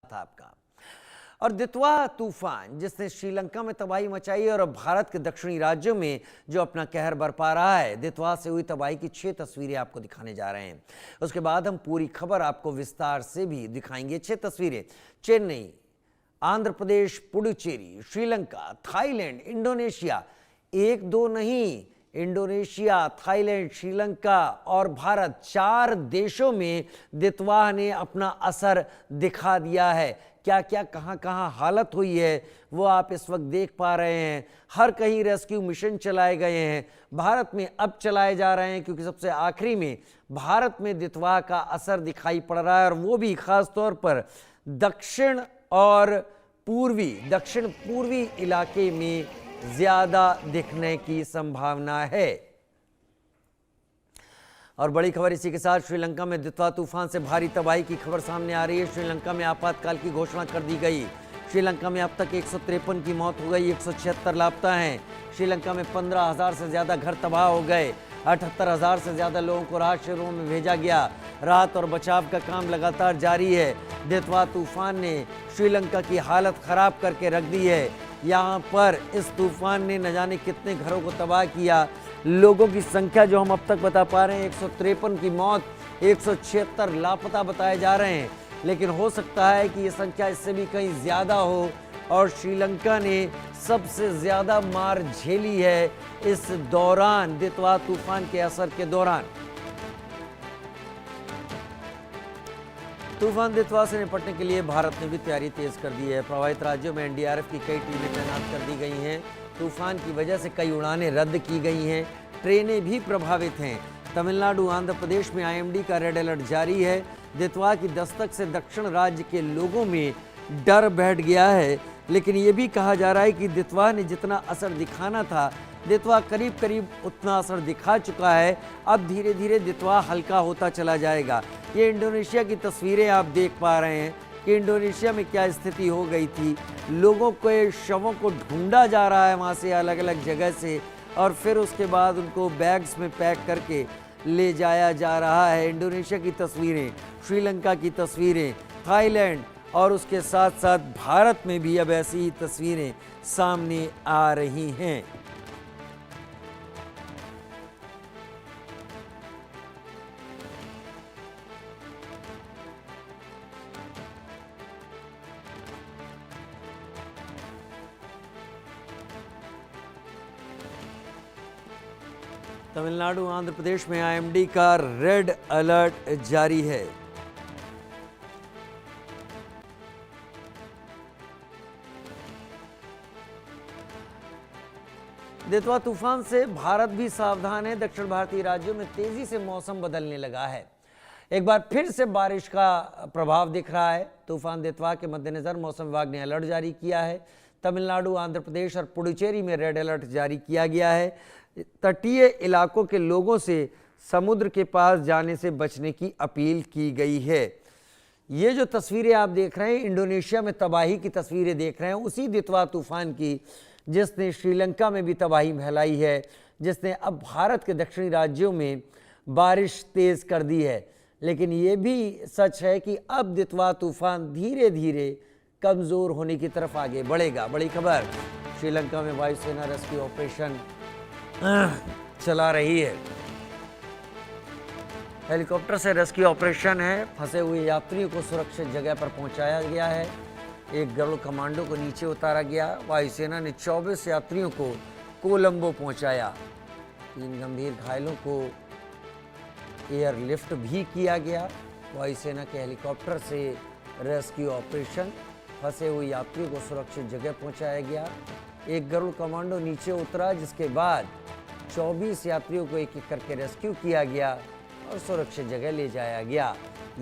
था आपका। और दितवा तूफान जिसने श्रीलंका में तबाही मचाई और अब भारत के दक्षिणी राज्यों में जो अपना कहर बरपा रहा है, दितवा से हुई तबाही की 6 तस्वीरें आपको दिखाने जा रहे हैं। उसके बाद हम पूरी खबर आपको विस्तार से भी दिखाएंगे। 6 तस्वीरें चेन्नई, आंध्र प्रदेश, पुडुचेरी, श्रीलंका, थाईलैंड, इंडोनेशिया, 1-2 नहीं, इंडोनेशिया, थाईलैंड, श्रीलंका और भारत, 4 देशों में दितवा ने अपना असर दिखा दिया है। क्या क्या कहां हालत हुई है वो आप इस वक्त देख पा रहे हैं। हर कहीं रेस्क्यू मिशन चलाए गए हैं, भारत में अब चलाए जा रहे हैं क्योंकि सबसे आखिरी में भारत में दितवा का असर दिखाई पड़ रहा है और वो भी खास तौर पर दक्षिण पूर्वी इलाके में ज्यादा दिखने की संभावना है। और बड़ी खबर इसी के साथ श्रीलंका में दितवा तूफान से भारी तबाही की खबर सामने आ रही है। श्रीलंका में आपातकाल की घोषणा कर दी गई। श्रीलंका में अब तक 153 की मौत हो गई, 176 लापता हैं। श्रीलंका में 15,000 से ज़्यादा घर तबाह हो गए, 78,000 से ज़्यादा लोगों को राहत शिविरों में भेजा गया। राहत और बचाव का काम लगातार जारी है। दितवा तूफान ने श्रीलंका की हालत खराब करके रख दी है। यहाँ पर इस तूफान ने न जाने कितने घरों को तबाह किया। लोगों की संख्या जो हम अब तक बता पा रहे हैं 153 की मौत, 176 लापता बताए जा रहे हैं, लेकिन हो सकता है कि ये संख्या इससे भी कहीं ज़्यादा हो। और श्रीलंका ने सबसे ज़्यादा मार झेली है इस दौरान, दितवा तूफान के असर के दौरान। तूफान दितवा से निपटने के लिए भारत ने भी तैयारी तेज कर दी है। प्रभावित राज्यों में एनडीआरएफ की कई टीमें तैनात कर दी गई हैं। तूफान की वजह से कई उड़ानें रद्द की गई हैं, ट्रेनें भी प्रभावित हैं। तमिलनाडु, आंध्र प्रदेश में आईएमडी का रेड अलर्ट जारी है। दितवा की दस्तक से दक्षिण राज्य के लोगों में डर बैठ गया है, लेकिन ये भी कहा जा रहा है कि दितवा ने जितना असर दिखाना था, दितवा करीब करीब उतना असर दिखा चुका है। अब धीरे धीरे दितवा हल्का होता चला जाएगा। ये इंडोनेशिया की तस्वीरें आप देख पा रहे हैं कि इंडोनेशिया में क्या स्थिति हो गई थी। लोगों के शवों को ढूंढा जा रहा है वहाँ से अलग अलग जगह से, और फिर उसके बाद उनको बैग्स में पैक करके ले जाया जा रहा है। इंडोनेशिया की तस्वीरें, श्रीलंका की तस्वीरें, थाईलैंड और उसके साथ साथ भारत में भी अब ऐसी ही तस्वीरें सामने आ रही हैं। तमिलनाडु, आंध्र प्रदेश में आईएमडी का रेड अलर्ट जारी है। दितवा तूफान से भारत भी सावधान है। दक्षिण भारतीय राज्यों में तेजी से मौसम बदलने लगा है। एक बार फिर से बारिश का प्रभाव दिख रहा है। तूफान दितवा के मद्देनजर मौसम विभाग ने अलर्ट जारी किया है। तमिलनाडु, आंध्र प्रदेश और पुडुचेरी में रेड अलर्ट जारी किया गया है। तटीय इलाकों के लोगों से समुद्र के पास जाने से बचने की अपील की गई है। ये जो तस्वीरें आप देख रहे हैं, इंडोनेशिया में तबाही की तस्वीरें देख रहे हैं, उसी दितवा तूफान की जिसने श्रीलंका में भी तबाही फैलाई है, जिसने अब भारत के दक्षिणी राज्यों में बारिश तेज कर दी है। लेकिन ये भी सच है कि अब दितवा तूफान धीरे धीरे कमज़ोर होने की तरफ आगे बढ़ेगा। बड़ी खबर, श्रीलंका में वायुसेना रेस्क्यू ऑपरेशन चला रही है। हेलीकॉप्टर से रेस्क्यू ऑपरेशन है। फंसे हुए यात्रियों को सुरक्षित जगह पर पहुंचाया गया है। एक गरुड़ कमांडो को नीचे उतारा गया। वायुसेना ने 24 यात्रियों को कोलंबो पहुंचाया। 3 गंभीर घायलों को एयरलिफ्ट भी किया गया। वायुसेना के हेलीकॉप्टर से रेस्क्यू ऑपरेशन, फंसे हुए यात्रियों को सुरक्षित जगह पहुंचाया गया। एक गरुड़ कमांडो नीचे उतरा, जिसके बाद 24 यात्रियों को एक एक करके रेस्क्यू किया गया और सुरक्षित जगह ले जाया गया।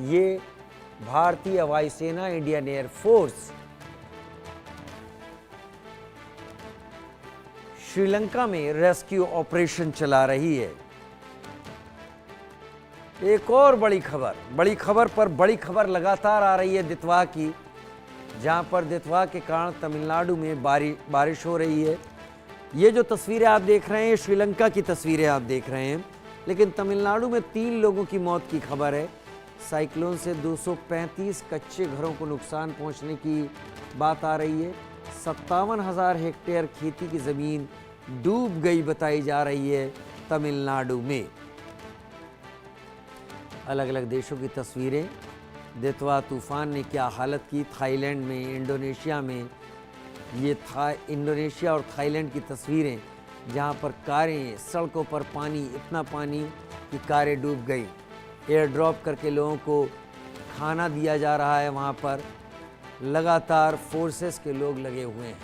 ये भारतीय वायुसेना, इंडियन एयरफोर्स श्रीलंका में रेस्क्यू ऑपरेशन चला रही है। एक और बड़ी खबर पर बड़ी खबर लगातार आ रही है दितवा की, जहां पर दितवा के कारण तमिलनाडु में बारिश हो रही है। ये जो तस्वीरें आप देख रहे हैं, श्रीलंका की तस्वीरें आप देख रहे हैं, लेकिन तमिलनाडु में 3 लोगों की मौत की खबर है। साइक्लोन से 235 कच्चे घरों को नुकसान पहुंचने की बात आ रही है। 57,000 हेक्टेयर खेती की ज़मीन डूब गई बताई जा रही है तमिलनाडु में। अलग अलग देशों की तस्वीरें। देतवा तूफान ने क्या हालत की थाईलैंड में, इंडोनेशिया में। ये था इंडोनेशिया और थाईलैंड की तस्वीरें, जहां पर कारें, सड़कों पर पानी, इतना पानी कि कारें डूब गई। एयर ड्रॉप करके लोगों को खाना दिया जा रहा है। वहां पर लगातार फोर्सेस के लोग लगे हुए हैं।